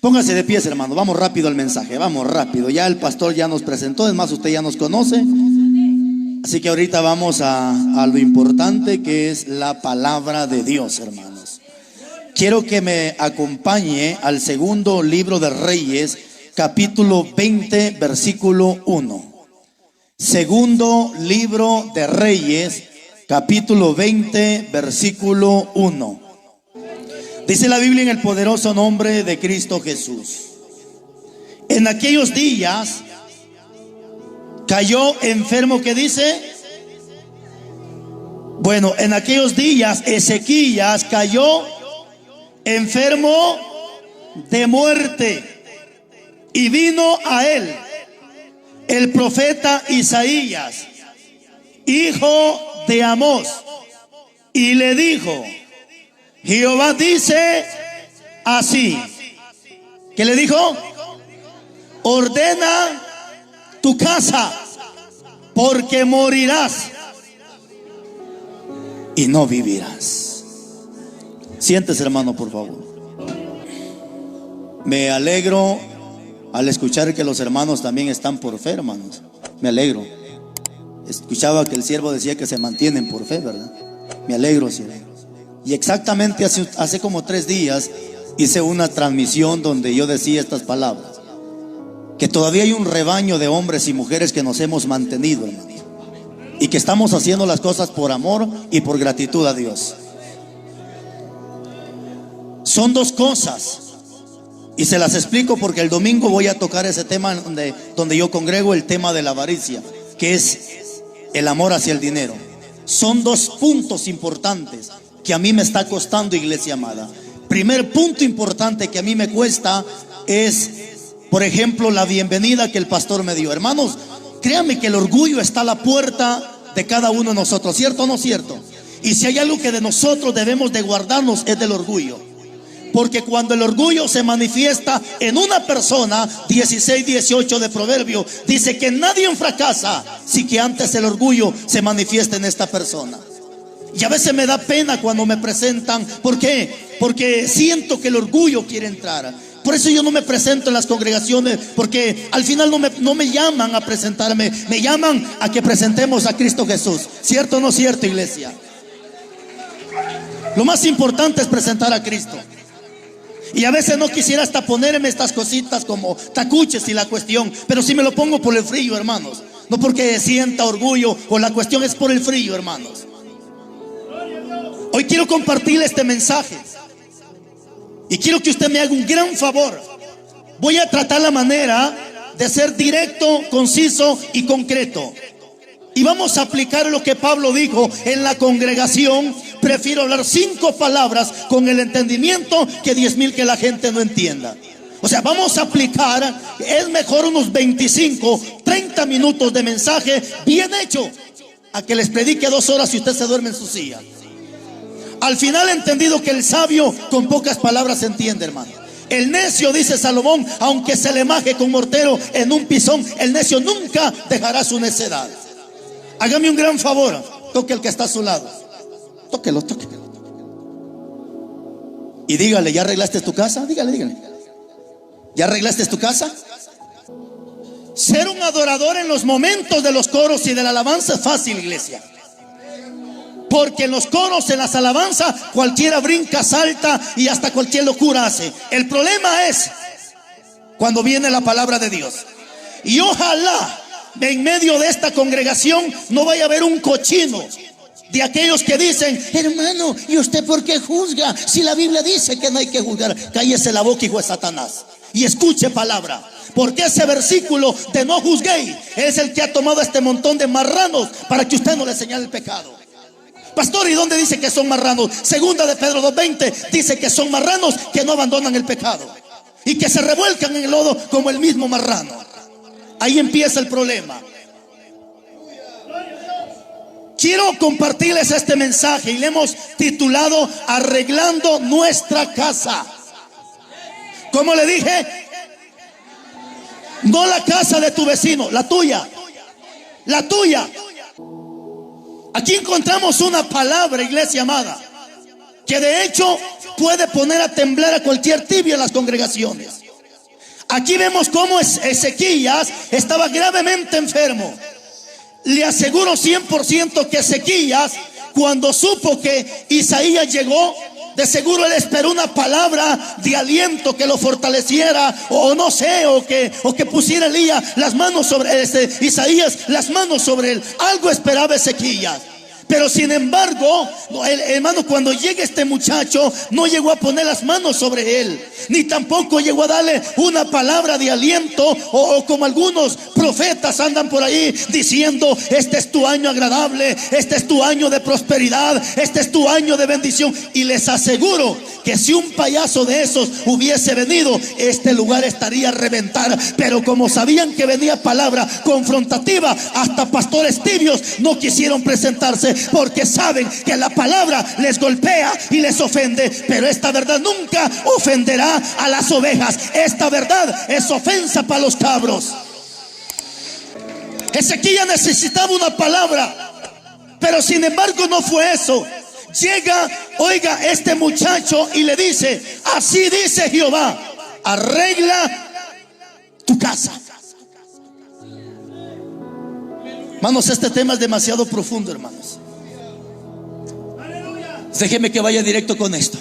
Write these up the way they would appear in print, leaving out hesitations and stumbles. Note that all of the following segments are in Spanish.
Póngase de pies, hermano. Vamos rápido al mensaje. Vamos rápido. Ya el pastor ya nos presentó. Es más, usted ya nos conoce. Así que ahorita vamos a lo importante, que es la palabra de Dios, hermanos. Quiero que me acompañe al segundo libro de Reyes, capítulo 20, versículo 1. Segundo libro de Reyes, capítulo 20, versículo 1. Dice la Biblia en el poderoso nombre de Cristo Jesús: en aquellos días cayó enfermo, ¿qué dice? Bueno, en aquellos días Ezequías cayó enfermo de muerte, y vino a él el profeta Isaías, hijo de Amós, y le dijo: Jehová dice así. ¿Qué le dijo? Ordena tu casa, porque morirás y no vivirás. Siéntese, hermano, por favor. Me alegro al escuchar que los hermanos también están por fe, hermanos. Me alegro. Escuchaba que el siervo decía que se mantienen por fe, ¿verdad? Me alegro, siervo. Y exactamente hace como 3 días hice una transmisión donde yo decía estas palabras: que todavía hay un rebaño de hombres y mujeres que nos hemos mantenido, hermano, y que estamos haciendo las cosas por amor y por gratitud a Dios. Son 2 cosas, y se las explico porque el domingo voy a tocar ese tema donde yo congrego, el tema de la avaricia, que es el amor hacia el dinero. Son 2 puntos importantes que a mí me está costando, iglesia amada. Primer punto importante que a mí me cuesta es, por ejemplo, la bienvenida que el pastor me dio. Hermanos, créanme que el orgullo está a la puerta de cada uno de nosotros, ¿cierto o no cierto? Y si hay algo que de nosotros debemos de guardarnos, es del orgullo. Porque cuando el orgullo se manifiesta en una persona, 16:18 de Proverbio dice que nadie fracasa si que antes el orgullo se manifiesta en esta persona. Y a veces me da pena cuando me presentan. ¿Por qué? Porque siento que el orgullo quiere entrar. Por eso yo no me presento en las congregaciones, porque al final no me llaman a presentarme, me llaman a que presentemos a Cristo Jesús. ¿Cierto o no cierto, iglesia? Lo más importante es presentar a Cristo. Y a veces no quisiera hasta ponerme estas cositas como tacuches y la cuestión, pero si me lo pongo por el frío, hermanos. No porque sienta orgullo, o la cuestión es por el frío, hermanos. Hoy quiero compartir este mensaje y quiero que usted me haga un gran favor. Voy a tratar la manera de ser directo, conciso y concreto. Y vamos a aplicar lo que Pablo dijo en la congregación: prefiero hablar 5 palabras con el entendimiento que 10,000 que la gente no entienda. O sea, vamos a aplicar, es mejor unos 25, 30 minutos de mensaje bien hecho, a que les predique 2 horas y usted se duerme en su silla. Al final he entendido que el sabio con pocas palabras se entiende, hermano. El necio, dice Salomón, aunque se le maje con mortero en un pisón, el necio nunca dejará su necedad. Hágame un gran favor, toque al que está a su lado. Tóquelo. Y dígale: ¿ya arreglaste tu casa? Dígale. ¿Ya arreglaste tu casa? Ser un adorador en los momentos de los coros y de la alabanza es fácil, iglesia. Porque en los coros, en las alabanzas, cualquiera brinca, salta y hasta cualquier locura hace. El problema es cuando viene la palabra de Dios. Y ojalá en medio de esta congregación no vaya a haber un cochino de aquellos que dicen: hermano, ¿y usted por qué juzga? Si la Biblia dice que no hay que juzgar. Cállese la boca, hijo de Satanás, y escuche palabra. Porque ese versículo de no juzguéis es el que ha tomado a este montón de marranos para que usted no le señale el pecado. Pastor, ¿y dónde dice que son marranos? Segunda de Pedro 2:20 dice que son marranos que no abandonan el pecado y que se revuelcan en el lodo como el mismo marrano. Ahí empieza el problema. Quiero compartirles este mensaje y le hemos titulado: arreglando nuestra casa. ¿Cómo le dije? No la casa de tu vecino, la tuya. La tuya. Aquí encontramos una palabra, iglesia amada, que de hecho puede poner a temblar a cualquier tibio en las congregaciones. Aquí vemos cómo Ezequías estaba gravemente enfermo. Le aseguro 100% que Ezequías, cuando supo que Isaías llegó, de seguro él esperó una palabra de aliento que lo fortaleciera, o no sé, o que pusiera Elías las manos sobre Isaías, las manos sobre él. Algo esperaba Ezequías. Pero sin embargo, hermano, cuando llega este muchacho, no llegó a poner las manos sobre él, ni tampoco llegó a darle una palabra de aliento, o como algunos profetas andan por ahí diciendo: este es tu año agradable, este es tu año de prosperidad, este es tu año de bendición. Y les aseguro que si un payaso de esos hubiese venido, este lugar estaría a reventar. Pero como sabían que venía palabra confrontativa, hasta pastores tibios no quisieron presentarse, porque saben que la palabra les golpea y les ofende. Pero esta verdad nunca ofenderá a las ovejas. Esta verdad es ofensa para los cabros. Ezequías necesitaba una palabra, pero sin embargo no fue eso. Llega, oiga, este muchacho y le dice: así dice Jehová, arregla tu casa. Hermanos, este tema es demasiado profundo, hermanos. Déjeme que vaya directo con esto.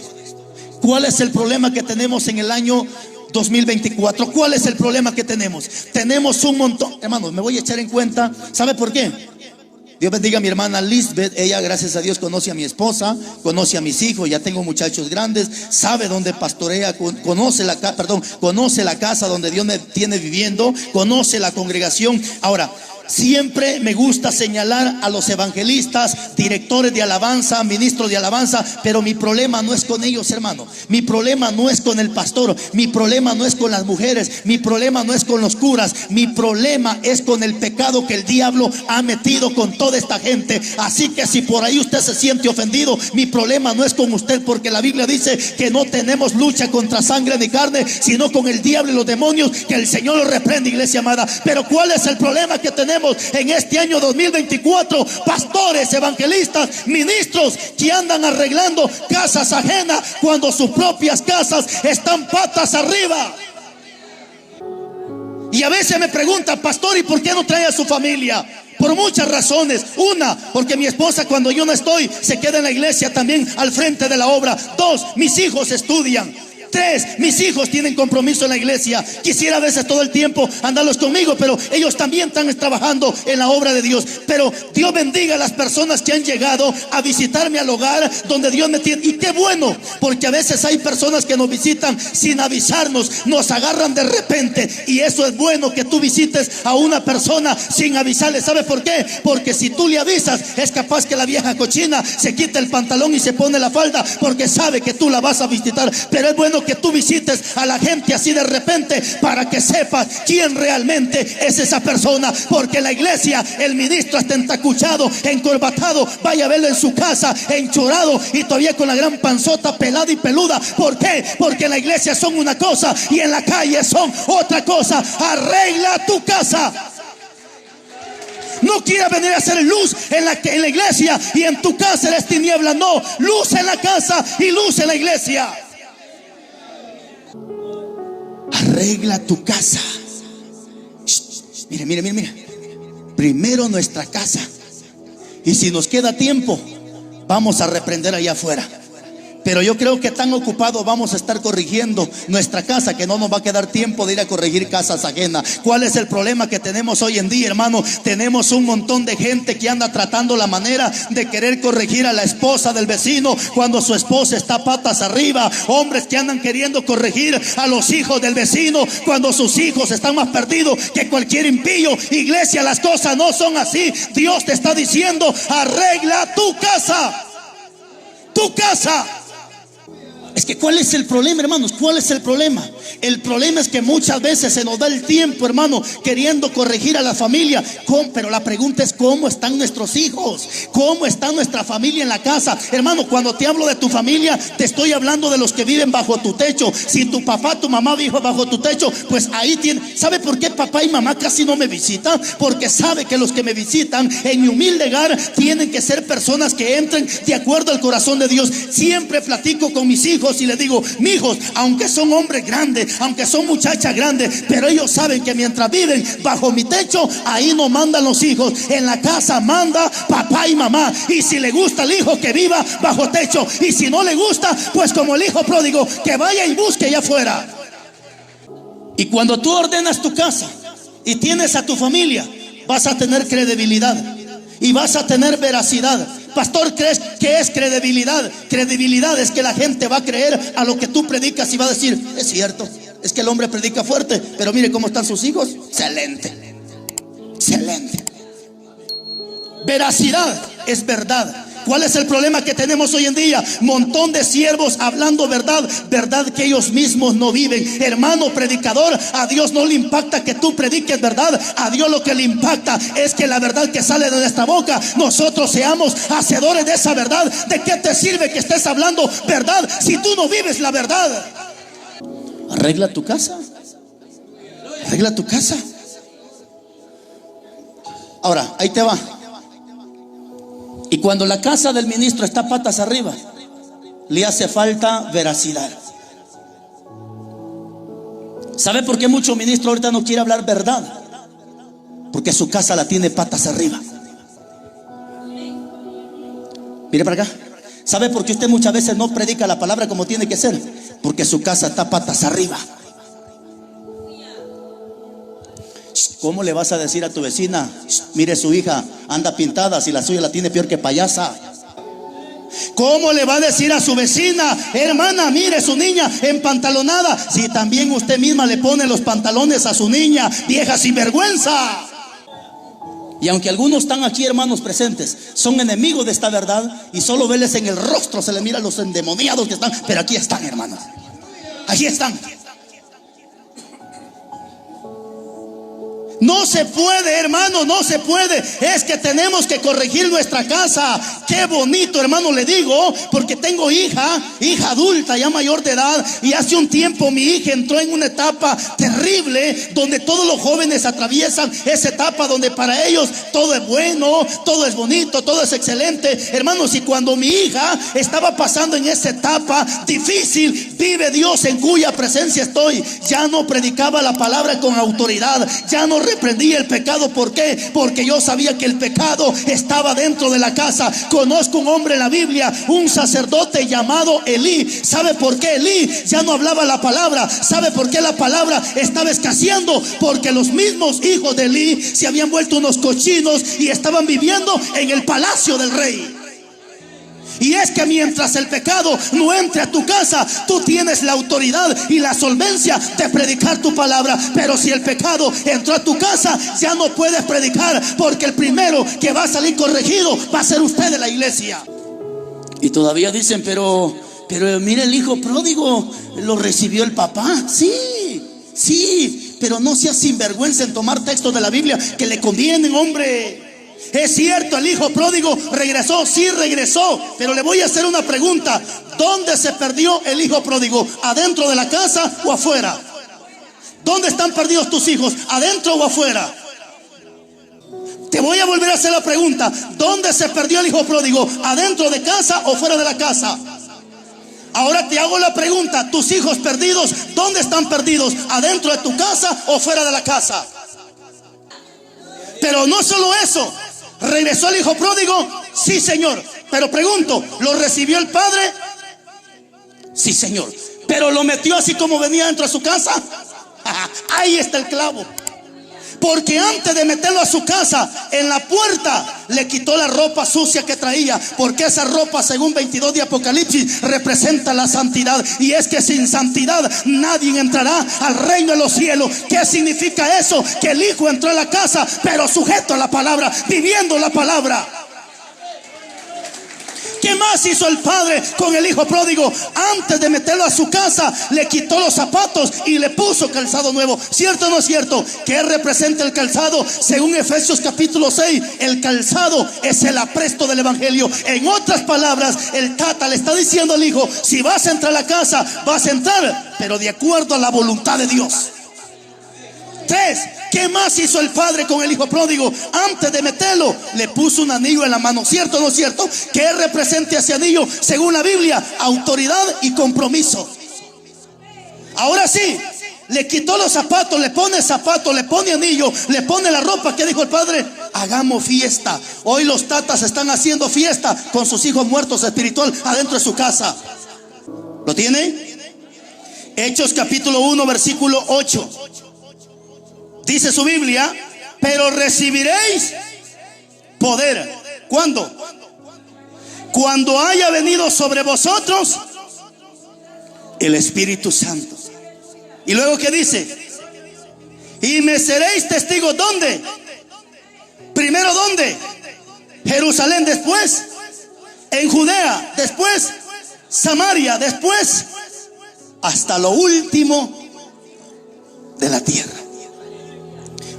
¿Cuál es el problema que tenemos en el año 2024? ¿Cuál es el problema que tenemos? Tenemos un montón, hermanos, me voy a echar en cuenta. ¿Sabe por qué? Dios bendiga a mi hermana Lisbeth. Ella, gracias a Dios, conoce a mi esposa, conoce a mis hijos. Ya tengo muchachos grandes, sabe dónde pastorea, conoce la casa donde Dios me tiene viviendo, conoce la congregación. Ahora, siempre me gusta señalar a los evangelistas, directores de alabanza, ministros de alabanza, pero mi problema no es con ellos, hermano. Mi problema no es con el pastor, mi problema no es con las mujeres, mi problema no es con los curas, mi problema es con el pecado que el diablo ha metido con toda esta gente. Así que si por ahí usted se siente ofendido, mi problema no es con usted, porque la Biblia dice que no tenemos lucha contra sangre ni carne, sino con el diablo y los demonios. Que el Señor lo reprende, iglesia amada. Pero ¿cuál es el problema que tenemos en este año 2024? Pastores, evangelistas, ministros que andan arreglando casas ajenas cuando sus propias casas están patas arriba. Y a veces me preguntan: pastor, ¿y por qué no trae a su familia? Por muchas razones. Una, porque mi esposa, cuando yo no estoy, se queda en la iglesia también al frente de la obra. Dos, mis hijos estudian. Tres, mis hijos tienen compromiso en la iglesia. Quisiera a veces todo el tiempo andarlos conmigo, pero ellos también están trabajando en la obra de Dios. Pero Dios bendiga a las personas que han llegado a visitarme al hogar donde Dios me tiene. Y qué bueno, porque a veces hay personas que nos visitan sin avisarnos, nos agarran de repente. Y eso es bueno, que tú visites a una persona sin avisarle. ¿Sabe por qué? Porque si tú le avisas, es capaz que la vieja cochina se quite el pantalón y se pone la falda, porque sabe que tú la vas a visitar. Pero es bueno que tú visites a la gente así de repente, para que sepas quién realmente es esa persona. Porque en la iglesia el ministro está entacuchado, encorbatado, vaya a verlo en su casa enchorado y todavía con la gran panzota pelada y peluda. ¿Por qué? Porque en la iglesia son una cosa y en la calle son otra cosa. Arregla tu casa. No quieras venir a hacer luz en la iglesia y en tu casa eres tiniebla. No, luz en la casa y luz en la iglesia. Arregla tu casa. Mire. Primero nuestra casa. Y si nos queda tiempo, vamos a reprender allá afuera. Pero yo creo que tan ocupados vamos a estar corrigiendo nuestra casa que no nos va a quedar tiempo de ir a corregir casas ajenas. ¿Cuál es el problema que tenemos hoy en día, hermano? Tenemos un montón de gente que anda tratando la manera de querer corregir a la esposa del vecino cuando su esposa está patas arriba. Hombres que andan queriendo corregir a los hijos del vecino cuando sus hijos están más perdidos que cualquier impío. Iglesia, las cosas no son así. Dios te está diciendo: arregla tu casa. Tu casa. Es que ¿cuál es el problema, hermanos? ¿Cuál es el problema? El problema es que muchas veces se nos da el tiempo, hermano, queriendo corregir a la familia. Pero la pregunta es: ¿cómo están nuestros hijos? ¿Cómo está nuestra familia en la casa? Hermano, cuando te hablo de tu familia, te estoy hablando de los que viven bajo tu techo. Si tu papá, tu mamá vive bajo tu techo, pues ahí tiene. ¿Sabe por qué papá y mamá casi no me visitan? Porque sabe que los que me visitan en mi humilde hogar tienen que ser personas que entren de acuerdo al corazón de Dios. Siempre platico con mis hijos hijos y les digo: mijos, aunque son hombres grandes, aunque son muchachas grandes, pero ellos saben que mientras viven bajo mi techo, ahí no mandan los hijos. En la casa manda papá y mamá. Y si le gusta al hijo, que viva bajo techo. Y si no le gusta, pues como el hijo pródigo, que vaya y busque allá afuera. Y cuando tú ordenas tu casa y tienes a tu familia, vas a tener credibilidad y vas a tener veracidad. Pastor, ¿crees que es credibilidad? Credibilidad es que la gente va a creer a lo que tú predicas y va a decir: es cierto, es que el hombre predica fuerte, pero mire cómo están sus hijos. Excelente, excelente. Veracidad es verdad. ¿Cuál es el problema que tenemos hoy en día? Montón de siervos hablando verdad, verdad que ellos mismos no viven. Hermano predicador, a Dios no le impacta que tú prediques verdad. A Dios lo que le impacta es que la verdad que sale de nuestra boca, nosotros seamos hacedores de esa verdad. ¿De qué te sirve que estés hablando verdad si tú no vives la verdad? Arregla tu casa. Arregla tu casa. Ahora, ahí te va. Y cuando la casa del ministro está patas arriba, le hace falta veracidad. ¿Sabe por qué mucho ministro ahorita no quiere hablar verdad? Porque su casa la tiene patas arriba. Mire para acá. ¿Sabe por qué usted muchas veces no predica la palabra como tiene que ser? Porque su casa está patas arriba. ¿Cómo le vas a decir a tu vecina: mire, su hija anda pintada, si la suya la tiene peor que payasa? ¿Cómo le va a decir a su vecina: hermana, mire, su niña empantalonada, si también usted misma le pone los pantalones a su niña, vieja sinvergüenza? Y aunque algunos están aquí, hermanos presentes, son enemigos de esta verdad, y solo verles en el rostro se les mira los endemoniados que están, pero aquí están, hermanos, aquí están. No se puede, hermano, no se puede. Es que tenemos que corregir nuestra casa. Qué bonito, hermano, le digo, porque tengo hija adulta, ya mayor de edad. Y hace un tiempo mi hija entró en una etapa terrible, donde todos los jóvenes atraviesan esa etapa, donde para ellos todo es bueno, todo es bonito, todo es excelente. Hermanos, y cuando mi hija estaba pasando en esa etapa difícil, vive Dios en cuya presencia estoy, ya no predicaba la palabra con autoridad, ya no reprendí el pecado. ¿Por qué? Porque yo sabía que el pecado estaba dentro de la casa. Conozco un hombre en la Biblia, un sacerdote llamado Elí. ¿Sabe por qué Elí ya no hablaba la palabra? ¿Sabe por qué la palabra estaba escaseando? Porque los mismos hijos de Elí se habían vuelto unos cochinos y estaban viviendo en el palacio del rey. Y es que mientras el pecado no entre a tu casa, tú tienes la autoridad y la solvencia de predicar tu palabra. Pero si el pecado entró a tu casa, ya no puedes predicar, porque el primero que va a salir corregido va a ser usted de la iglesia. Y todavía dicen: pero mire, el hijo pródigo lo recibió el papá. Sí, pero no seas sinvergüenza en tomar textos de la Biblia que le convienen, hombre. Es cierto, el hijo pródigo regresó, sí regresó, pero le voy a hacer una pregunta: ¿dónde se perdió el hijo pródigo? ¿Adentro de la casa o afuera? ¿Dónde están perdidos tus hijos? ¿Adentro o afuera? Te voy a volver a hacer la pregunta: ¿dónde se perdió el hijo pródigo? ¿Adentro de casa o fuera de la casa? Ahora te hago la pregunta: tus hijos perdidos, ¿dónde están perdidos? ¿Adentro de tu casa o fuera de la casa? Pero no solo eso. ¿Regresó el hijo pródigo? Sí, Señor. Pero pregunto, ¿lo recibió el padre? Sí, Señor. ¿Pero lo metió así como venía dentro de su casa? Ahí está el clavo. Porque antes de meterlo a su casa, en la puerta le quitó la ropa sucia que traía. Porque esa ropa, según 22 de Apocalipsis, representa la santidad. Y es que sin santidad nadie entrará al reino de los cielos. ¿Qué significa eso? Que el hijo entró a la casa, pero sujeto a la palabra, viviendo la palabra. ¿Qué más hizo el padre con el hijo pródigo? Antes de meterlo a su casa, le quitó los zapatos y le puso calzado nuevo. ¿Cierto o no es cierto? ¿Qué representa el calzado? Según Efesios capítulo 6, el calzado es el apresto del evangelio. En otras palabras, el tata le está diciendo al hijo: si vas a entrar a la casa, vas a entrar, pero de acuerdo a la voluntad de Dios. 3. ¿Qué más hizo el padre con el hijo pródigo? Antes de meterlo, le puso un anillo en la mano. ¿Cierto o no es cierto? ¿Qué representa ese anillo? Según la Biblia, autoridad y compromiso. Ahora sí, le quitó los zapatos, le pone anillo, le pone la ropa. ¿Qué dijo el padre? Hagamos fiesta. Hoy los tatas están haciendo fiesta con sus hijos muertos espiritual adentro de su casa. ¿Lo tiene? Hechos capítulo 1 versículo 8. Dice su Biblia: pero recibiréis poder. ¿Cuándo? Cuando haya venido sobre vosotros el Espíritu Santo. Y luego, ¿qué dice? Y me seréis testigos. ¿Dónde? Primero, ¿dónde? Jerusalén, después en Judea, después Samaria, después hasta lo último de la tierra.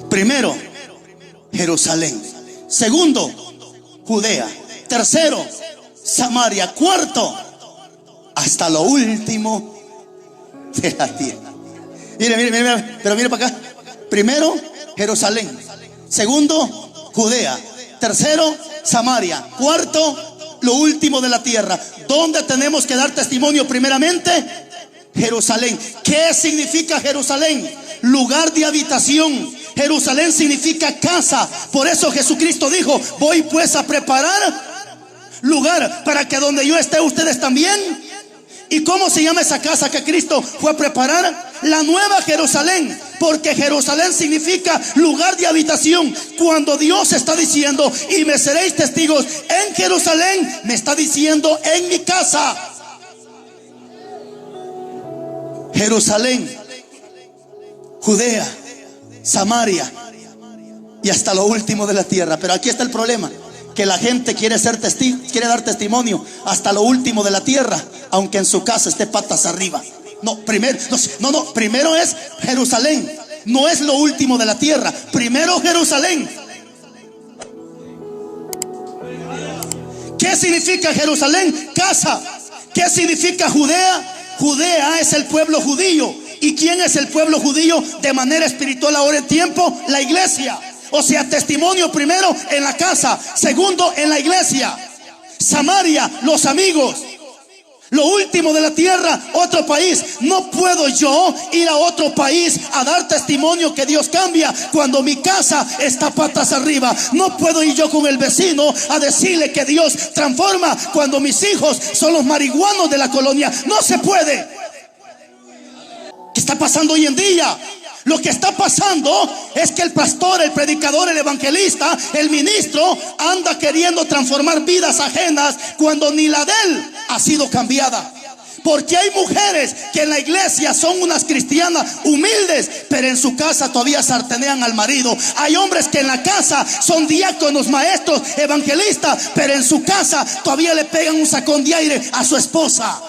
Primero, Jerusalén. Segundo, Judea. Tercero, Samaria. Cuarto, hasta lo último de la tierra. Mire, pero mire para acá. Primero, Jerusalén. Segundo, Judea. Tercero, Samaria. Cuarto, lo último de la tierra. ¿Dónde tenemos que dar testimonio? Primeramente, Jerusalén. ¿Qué significa Jerusalén? Lugar de habitación. Jerusalén significa casa. Por eso Jesucristo dijo: voy pues a preparar lugar para que donde yo esté, ustedes también. ¿Y cómo se llama esa casa que Cristo fue a preparar? La Nueva Jerusalén, porque Jerusalén significa lugar de habitación. Cuando Dios está diciendo: y me seréis testigos en Jerusalén, me está diciendo: en mi casa. Jerusalén, Judea, Samaria y hasta lo último de la tierra. Pero aquí está el problema, que la gente quiere ser testigo, quiere dar testimonio hasta lo último de la tierra, aunque en su casa esté patas arriba. Primero es Jerusalén, no es lo último de la tierra. Primero Jerusalén. ¿Qué significa Jerusalén? Casa. ¿Qué significa Judea? Judea es el pueblo judío. ¿Y quién es el pueblo judío de manera espiritual ahora en tiempo? La iglesia. O sea, testimonio primero en la casa, segundo en la iglesia. Samaria, los amigos. Lo último de la tierra, otro país. No puedo yo ir a otro país a dar testimonio que Dios cambia cuando mi casa está patas arriba. No puedo ir yo con el vecino a decirle que Dios transforma cuando mis hijos son los marihuanos de la colonia. No se puede. ¿Qué está pasando hoy en día? Lo que está pasando es que el pastor, el predicador, el evangelista, el ministro anda queriendo transformar vidas ajenas cuando ni la de él ha sido cambiada. Porque hay mujeres que en la iglesia son unas cristianas humildes, pero en su casa todavía sartenean al marido. Hay hombres que en la casa son diáconos, maestros, evangelistas, pero en su casa todavía le pegan un sacón de aire a su esposa.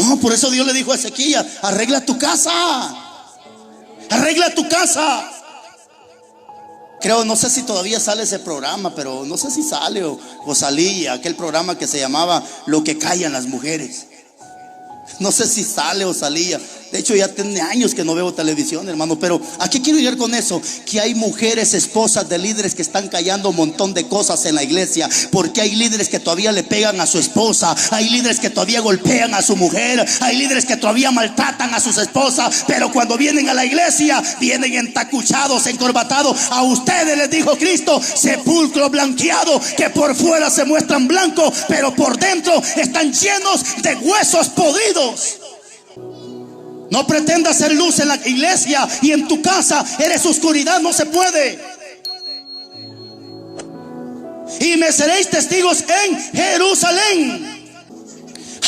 No, por eso Dios le dijo a Ezequías: arregla tu casa. Arregla tu casa. Creo, no sé si todavía sale ese programa, pero no sé si sale o salía aquel programa que se llamaba Lo que callan las mujeres. No sé si sale o salía. De hecho, ya tiene años que no veo televisión, hermano. Pero ¿a qué quiero llegar con eso? Que hay mujeres, esposas de líderes que están callando un montón de cosas en la iglesia. Porque hay líderes que todavía le pegan a su esposa. Hay líderes que todavía golpean a su mujer. Hay líderes que todavía maltratan a sus esposas. Pero cuando vienen a la iglesia, vienen entacuchados, encorbatados. A ustedes les dijo Cristo: sepulcro blanqueado, que por fuera se muestran blancos, pero por dentro están llenos de huesos podridos. No pretendas ser luz en la iglesia y en tu casa eres oscuridad. No se puede. Y me seréis testigos en Jerusalén.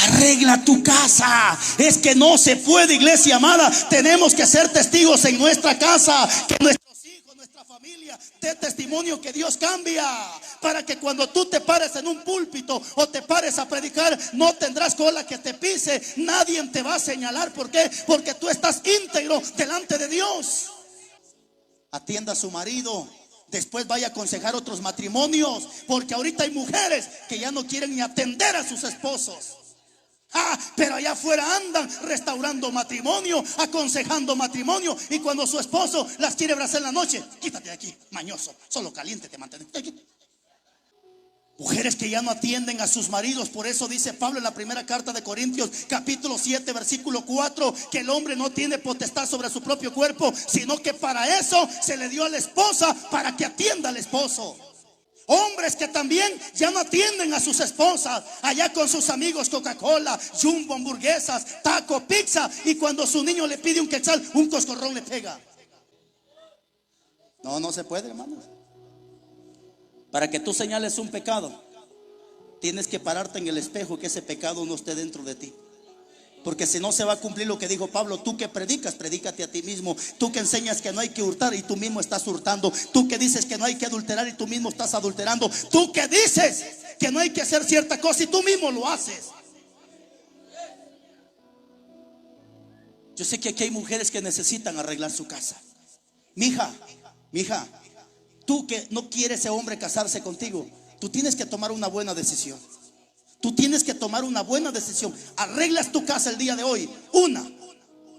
Arregla tu casa. Es que no se puede, iglesia amada. Tenemos que ser testigos en nuestra casa. Que nuestros hijos, nuestra familia dé testimonio que Dios cambia. Para que cuando tú te pares en un púlpito o te pares a predicar, no tendrás cola que te pise. Nadie te va a señalar. ¿Por qué? Porque tú estás íntegro delante de Dios. Atienda a su marido. Después vaya a aconsejar otros matrimonios. Porque ahorita hay mujeres que ya no quieren ni atender a sus esposos. Pero allá afuera andan restaurando matrimonio, aconsejando matrimonio. Y cuando su esposo las quiere abrazar en la noche, quítate de aquí, mañoso, solo caliente te mantienes. Mujeres que ya no atienden a sus maridos. Por eso dice Pablo en la primera carta de Corintios capítulo 7 versículo 4, que el hombre no tiene potestad sobre su propio cuerpo, sino que para eso se le dio a la esposa, para que atienda al esposo. Hombres que también ya no atienden a sus esposas, allá con sus amigos Coca-Cola, Jumbo, hamburguesas, taco, pizza, y cuando su niño le pide un quetzal, un coscorrón le pega. No se puede, hermanos. Para que tú señales un pecado, tienes que pararte en el espejo, que ese pecado no esté dentro de ti. Porque si no se va a cumplir lo que dijo Pablo. Tú que predicas, predícate a ti mismo. Tú que enseñas que no hay que hurtar y tú mismo estás hurtando. Tú que dices que no hay que adulterar y tú mismo estás adulterando. Tú que dices que no hay que hacer cierta cosa y tú mismo lo haces. Yo sé que aquí hay mujeres que necesitan arreglar su casa. Mija, tú que no quieres ese hombre casarse contigo, tú tienes que tomar una buena decisión. Tú tienes que tomar una buena decisión. Arreglas tu casa el día de hoy.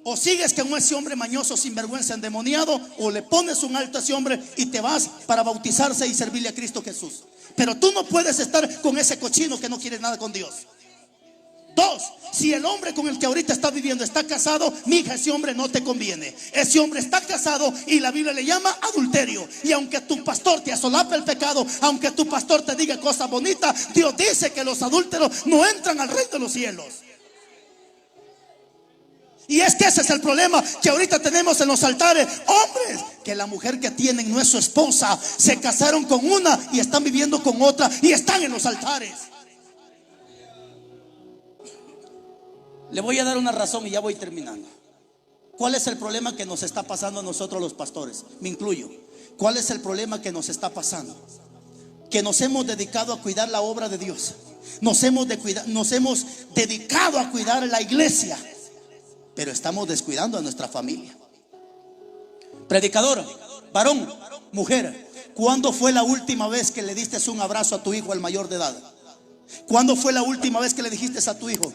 O sigues con ese hombre mañoso, sinvergüenza, endemoniado, o le pones un alto a ese hombre y te vas para bautizarse y servirle a Cristo Jesús. Pero tú no puedes estar con ese cochino que no quiere nada con Dios. 2, si el hombre con el que ahorita estás viviendo está casado, mija, ese hombre no te conviene. Ese hombre está casado y la Biblia le llama adulterio. Y aunque tu pastor te asolape el pecado, aunque tu pastor te diga cosas bonitas, Dios dice que los adúlteros no entran al reino de los cielos. Y es que ese es el problema que ahorita tenemos en los altares. Hombres que la mujer que tienen no es su esposa, se casaron con una y están viviendo con otra y están en los altares. Le voy a dar una razón y ya voy terminando. ¿Cuál es el problema que nos está pasando a nosotros los pastores? Me incluyo. ¿Cuál es el problema que nos está pasando? Que nos hemos dedicado a cuidar la obra de Dios. Nos hemos dedicado a cuidar la iglesia, pero estamos descuidando a nuestra familia. Predicador, varón, mujer, ¿cuándo fue la última vez que le diste un abrazo a tu hijo, el mayor de edad? ¿Cuándo fue la última vez que le dijiste a tu hijo: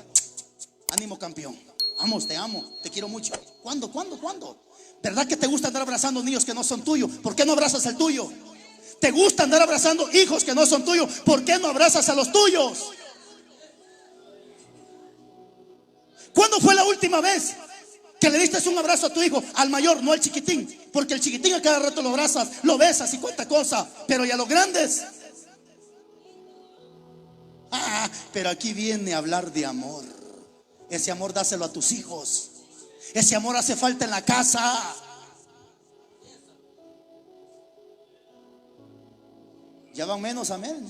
ánimo, campeón, vamos, te amo, te quiero mucho? ¿Cuándo? ¿Verdad que te gusta andar abrazando niños que no son tuyos? ¿Por qué no abrazas al tuyo? ¿Te gusta andar abrazando hijos que no son tuyos? ¿Por qué no abrazas a los tuyos? ¿Cuándo fue la última vez que le diste un abrazo a tu hijo? Al mayor, no al chiquitín, porque el chiquitín a cada rato lo abrazas, lo besas y cuánta cosa. Pero ¿y a los grandes? Pero aquí viene a hablar de amor. Ese amor dáselo a tus hijos. Ese amor hace falta en la casa. Ya van menos, amén.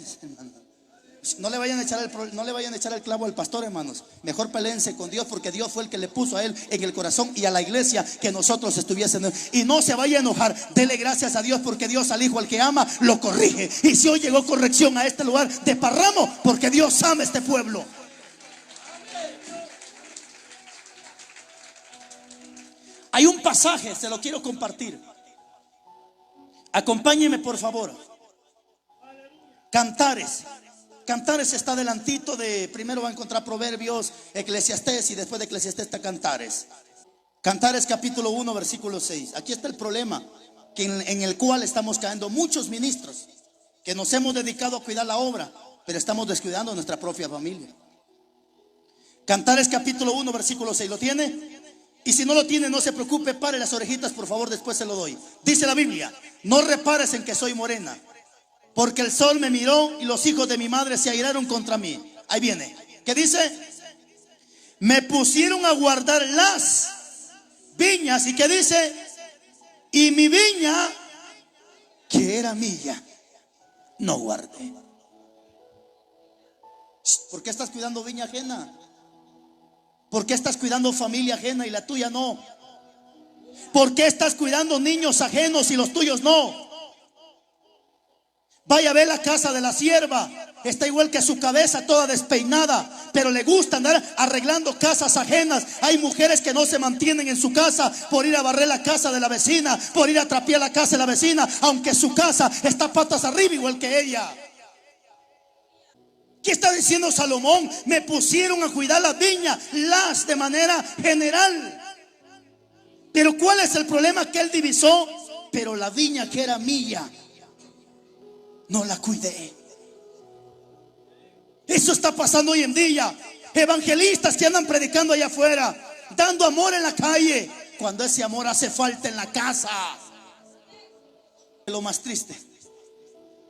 No le vayan a echar el clavo al pastor, hermanos. Mejor peleense con Dios, porque Dios fue el que le puso a él en el corazón y a la iglesia que nosotros estuviésemos. Y no se vaya a enojar. Dele gracias a Dios, porque Dios al hijo al que ama lo corrige. Y si hoy llegó corrección a este lugar, desparramos, porque Dios ama este pueblo. Hay un pasaje, se lo quiero compartir. Acompáñeme, por favor. Cantares está adelantito de, primero va a encontrar Proverbios, Eclesiastés, y después de Eclesiastés está Cantares. Cantares capítulo 1 versículo 6. Aquí está el problema en el cual estamos cayendo muchos ministros, que nos hemos dedicado a cuidar la obra, pero estamos descuidando nuestra propia familia. Cantares capítulo 1 versículo 6. ¿Lo tiene? Y si no lo tiene, no se preocupe, pare las orejitas, por favor, después se lo doy. Dice la Biblia: no repares en que soy morena, porque el sol me miró y los hijos de mi madre se airaron contra mí. Ahí viene. ¿Qué dice? Me pusieron a guardar las viñas. ¿Y qué dice? Y mi viña, que era mía, no guardé. ¿Por qué estás cuidando viña ajena? ¿Por qué estás cuidando familia ajena y la tuya no? ¿Por qué estás cuidando niños ajenos y los tuyos no? Vaya a ver la casa de la sierva. Está igual que su cabeza, toda despeinada, pero le gusta andar arreglando casas ajenas. Hay mujeres que no se mantienen en su casa por ir a barrer la casa de la vecina, por ir a trapear la casa de la vecina, aunque su casa está patas arriba igual que ella. ¿Qué está diciendo Salomón? Me pusieron a cuidar las viñas, las de manera general. Pero ¿cuál es el problema que él divisó? Pero la viña que era mía, no la cuidé. Eso está pasando hoy en día. Evangelistas que andan predicando allá afuera, dando amor en la calle, cuando ese amor hace falta en la casa. Lo más triste,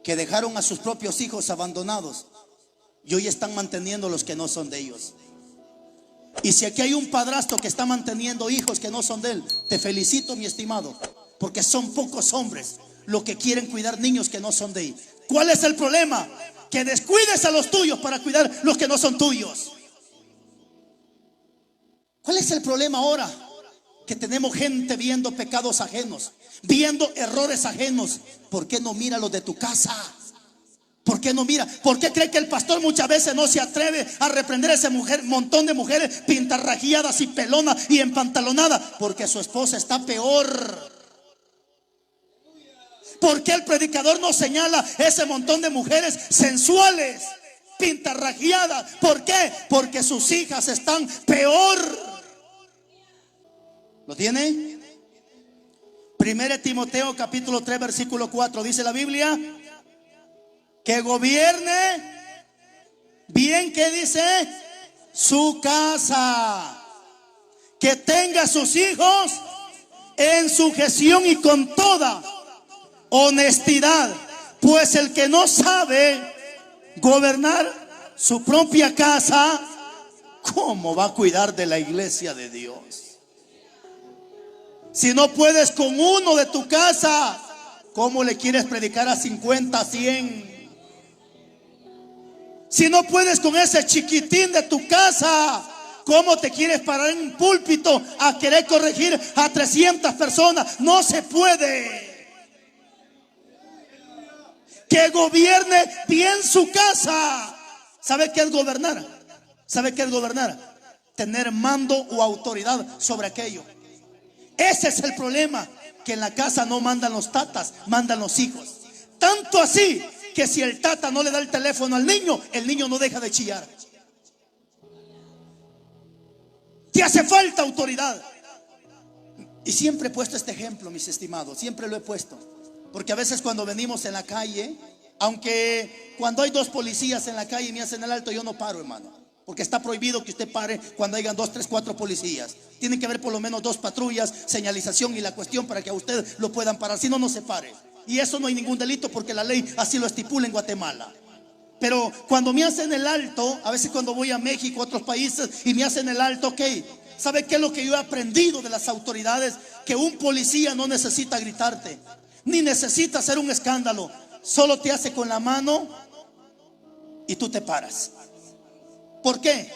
que dejaron a sus propios hijos abandonados y hoy están manteniendo los que no son de ellos. Y si aquí hay un padrastro que está manteniendo hijos que no son de él, te felicito, mi estimado, porque son pocos hombres los que quieren cuidar niños que no son de él. ¿Cuál es el problema? Que descuides a los tuyos para cuidar los que no son tuyos. ¿Cuál es el problema ahora? Que tenemos gente viendo pecados ajenos, viendo errores ajenos. ¿Por qué no mira los de tu casa? ¿Por qué no mira? ¿Por qué cree que el pastor muchas veces no se atreve a reprender a ese montón de mujeres pintarrajeadas y pelonas y empantalonadas? Porque su esposa está peor. ¿Por qué el predicador no señala ese montón de mujeres sensuales, pintarrajeadas? ¿Por qué? Porque sus hijas están peor. ¿Lo tiene? 1 Timoteo capítulo 3 versículo 4 dice la Biblia: que gobierne bien, ¿qué dice? Su casa, que tenga a sus hijos en sujeción y con toda honestidad, pues el que no sabe gobernar su propia casa, ¿cómo va a cuidar de la iglesia de Dios? Si no puedes con uno de tu casa, ¿cómo le quieres predicar a 50, 100? Si no puedes con ese chiquitín de tu casa, ¿cómo te quieres parar en un púlpito a querer corregir a 300 personas? No se puede. Que gobierne bien su casa. ¿Sabe qué es gobernar? ¿Sabe qué es gobernar? Tener mando o autoridad sobre aquello. Ese es el problema, que en la casa no mandan los tatas, mandan los hijos. Tanto así que si el tata no le da el teléfono al niño, el niño no deja de chillar. Te hace falta autoridad. Y siempre he puesto este ejemplo, mis estimados, siempre lo he puesto. Porque a veces cuando venimos en la calle, aunque cuando hay 2 policías en la calle y me hacen el alto, yo no paro, hermano. Porque está prohibido que usted pare cuando hayan 2, 3, 4 policías. Tienen que haber por lo menos 2 patrullas, señalización y la cuestión para que a usted lo puedan parar. Si no, no se pare. Y eso no hay ningún delito porque la ley así lo estipula en Guatemala. Pero cuando me hacen el alto, a veces cuando voy a México, a otros países, y me hacen el alto, ok, ¿sabe qué es lo que yo he aprendido de las autoridades? Que un policía no necesita gritarte, ni necesita hacer un escándalo. Solo te hace con la mano y tú te paras. ¿Por qué?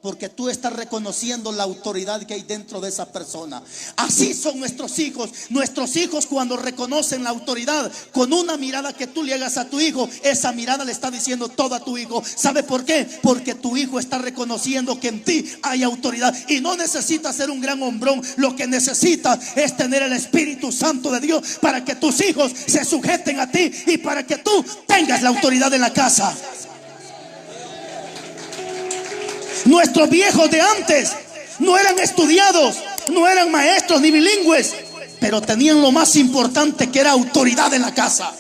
Porque tú estás reconociendo la autoridad que hay dentro de esa persona. Así son nuestros hijos. Nuestros hijos, cuando reconocen la autoridad, con una mirada que tú le hagas a tu hijo, esa mirada le está diciendo todo a tu hijo. ¿Sabe por qué? Porque tu hijo está reconociendo que en ti hay autoridad. Y no necesitas ser un gran hombrón. Lo que necesitas es tener el Espíritu Santo de Dios para que tus hijos se sujeten a ti y para que tú tengas la autoridad en la casa. Nuestros viejos de antes no eran estudiados, no eran maestros ni bilingües, pero tenían lo más importante, que era autoridad en la casa.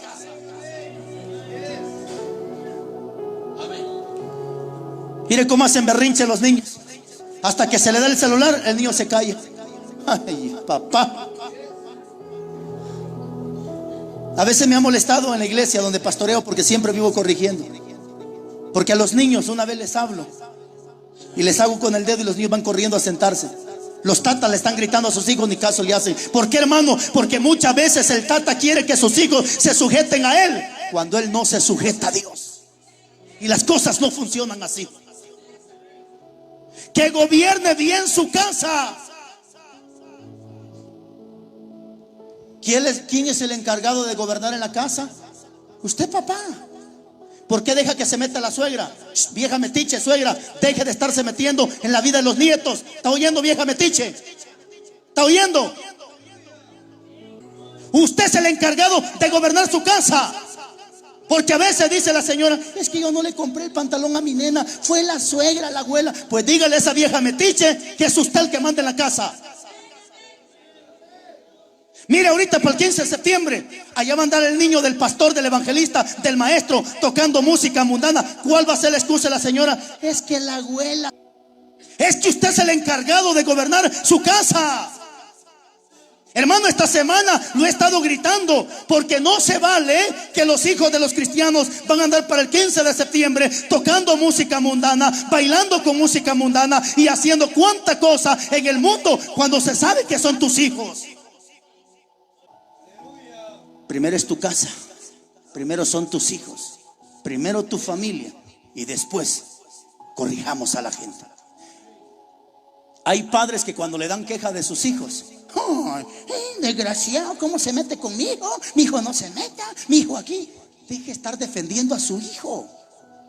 Mire cómo hacen berrinche los niños. Hasta que se le da el celular, el niño se calla. Ay, papá. A veces me ha molestado en la iglesia donde pastoreo, porque siempre vivo corrigiendo. Porque a los niños una vez les hablo y les hago con el dedo y los niños van corriendo a sentarse. Los tatas le están gritando a sus hijos, ni caso le hacen. ¿Por qué, hermano? Porque muchas veces el tata quiere que sus hijos se sujeten a él, cuando él no se sujeta a Dios. Y las cosas no funcionan así. Que gobierne bien su casa. ¿Quién es el encargado de gobernar en la casa? Usted, papá. ¿Por qué deja que se meta la suegra? Vieja metiche, suegra, deje de estarse metiendo en la vida de los nietos. ¿Está oyendo, vieja metiche? ¿Está oyendo? Usted es el encargado de gobernar su casa. Porque a veces dice la señora: es que yo no le compré el pantalón a mi nena, fue la suegra, la abuela. Pues dígale a esa vieja metiche que es usted el que manda en la casa. Mire, ahorita para el 15 de septiembre, allá va a andar el niño del pastor, del evangelista, del maestro, tocando música mundana. ¿Cuál va a ser la excusa de la señora? Es que la abuela. Es que usted es el encargado de gobernar su casa. Hermano, esta semana lo he estado gritando, porque no se vale que los hijos de los cristianos van a andar para el 15 de septiembre tocando música mundana, bailando con música mundana y haciendo cuanta cosa en el mundo, cuando se sabe que son tus hijos. Primero es tu casa, primero son tus hijos, primero tu familia, y después corrijamos a la gente. Hay padres que cuando le dan queja de sus hijos: oh, desgraciado, ¿cómo se mete conmigo? Mi hijo no se meta, mi hijo aquí. Deje estar defendiendo a su hijo.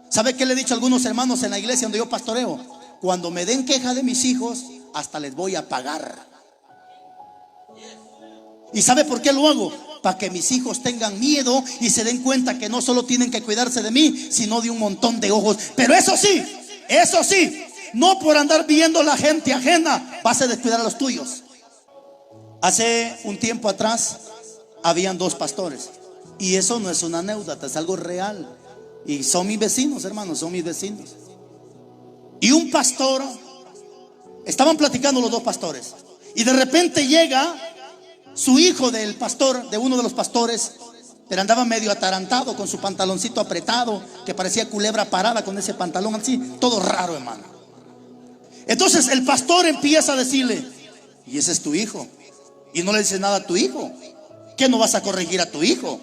¿Sabe qué le he dicho a algunos hermanos en la iglesia donde yo pastoreo? Cuando me den queja de mis hijos, hasta les voy a pagar. ¿Y sabe por qué lo hago? Para que mis hijos tengan miedo y se den cuenta que no solo tienen que cuidarse de mí, sino de un montón de ojos. Pero eso sí, no por andar viendo la gente ajena vas a descuidar a los tuyos. Hace un tiempo atrás habían 2 pastores, y eso no es una anécdota, es algo real. Y son mis vecinos, hermanos, son mis vecinos. Y un pastor, estaban platicando los 2 pastores, y de repente llega su hijo del pastor, de uno de los pastores, pero andaba medio atarantado con su pantaloncito apretado, que parecía culebra parada con ese pantalón así, todo raro, hermano. Entonces el pastor empieza a decirle: y ese es tu hijo, y no le dice nada a tu hijo. ¿Qué no vas a corregir a tu hijo?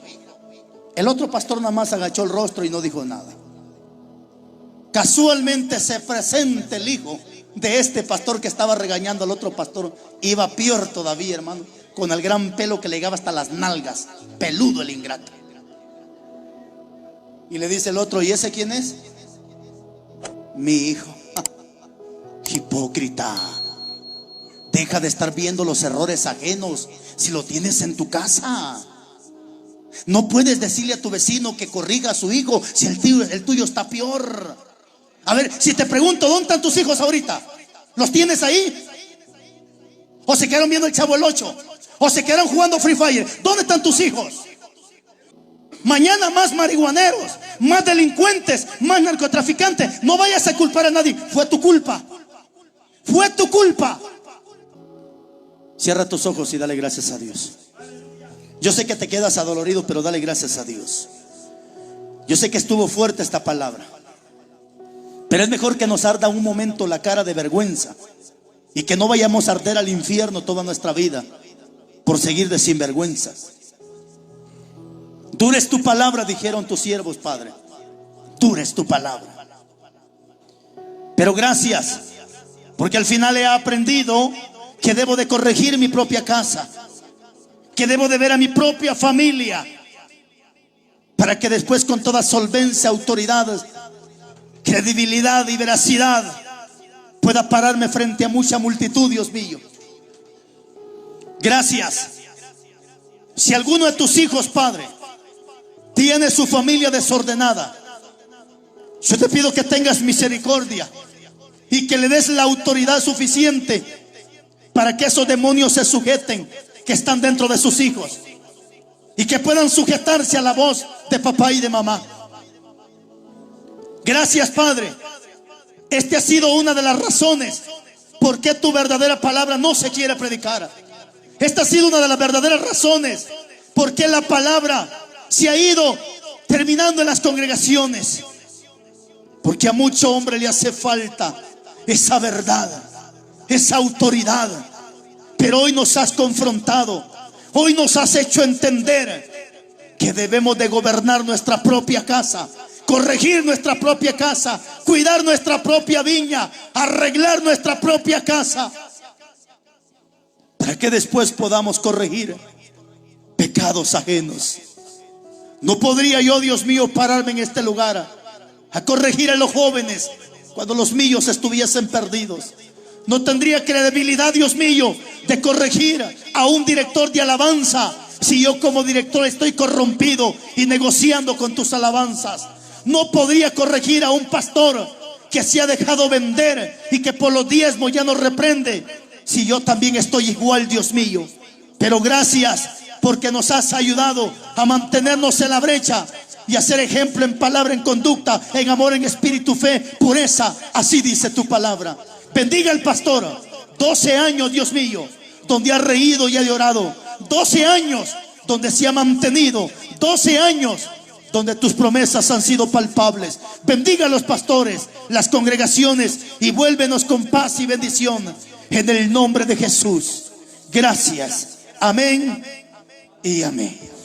El otro pastor nada más agachó el rostro y no dijo nada. Casualmente se presenta el hijo de este pastor que estaba regañando al otro pastor. Iba peor todavía, hermano, con el gran pelo que le llegaba hasta las nalgas, peludo el ingrato. Y le dice el otro: ¿y ese quién es? Mi hijo. Hipócrita, deja de estar viendo los errores ajenos si lo tienes en tu casa. No puedes decirle a tu vecino que corrija a su hijo si el tuyo está peor. A ver, si te pregunto, ¿dónde están tus hijos ahorita? ¿Los tienes ahí? ¿O se quedaron viendo el Chavo el 8? ¿O se quedaron jugando Free Fire? ¿Dónde están tus hijos? Mañana más marihuaneros, más delincuentes, más narcotraficantes. No vayas a culpar a nadie. Fue tu culpa. Fue tu culpa. Cierra tus ojos y dale gracias a Dios. Yo sé que te quedas adolorido, pero dale gracias a Dios. Yo sé que estuvo fuerte esta palabra, pero es mejor que nos arda un momento la cara de vergüenza y que no vayamos a arder al infierno toda nuestra vida por seguir de sinvergüenzas. Dura es tu palabra, dijeron tus siervos, Padre. Dura es tu palabra. Pero gracias, porque al final he aprendido que debo de corregir mi propia casa, que debo de ver a mi propia familia, para que después con toda solvencia, autoridad, credibilidad y veracidad pueda pararme frente a mucha multitud, Dios mío. Gracias. Si alguno de tus hijos, Padre, tiene su familia desordenada, yo te pido que tengas misericordia y que le des la autoridad suficiente para que esos demonios se sujeten que están dentro de sus hijos y que puedan sujetarse a la voz de papá y de mamá. Gracias, Padre. Este ha sido una de las razones por qué tu verdadera palabra no se quiere predicar. Esta ha sido una de las verdaderas razones por qué la palabra se ha ido terminando en las congregaciones. Porque a mucho hombre le hace falta esa verdad, esa autoridad. Pero hoy nos has confrontado, hoy nos has hecho entender que debemos de gobernar nuestra propia casa, corregir nuestra propia casa, cuidar nuestra propia viña, arreglar nuestra propia casa, para que después podamos corregir pecados ajenos. No podría yo, Dios mío, pararme en este lugar a corregir a los jóvenes cuando los míos estuviesen perdidos. No tendría credibilidad, Dios mío, de corregir a un director de alabanza si yo como director estoy corrompido y negociando con tus alabanzas? No podría corregir a un pastor que se ha dejado vender y que por los diezmos ya no reprende, si yo también estoy igual, Dios mío. Pero gracias porque nos has ayudado a mantenernos en la brecha y a ser ejemplo en palabra, en conducta, en amor, en espíritu, fe, pureza. Así dice tu palabra. Bendiga al pastor. 12 años, Dios mío, donde ha reído y ha llorado. 12 años donde se ha mantenido. 12 años donde tus promesas han sido palpables. Bendiga a los pastores, las congregaciones, y vuélvenos con paz y bendición. En el nombre de Jesús. Gracias. Amén y amén.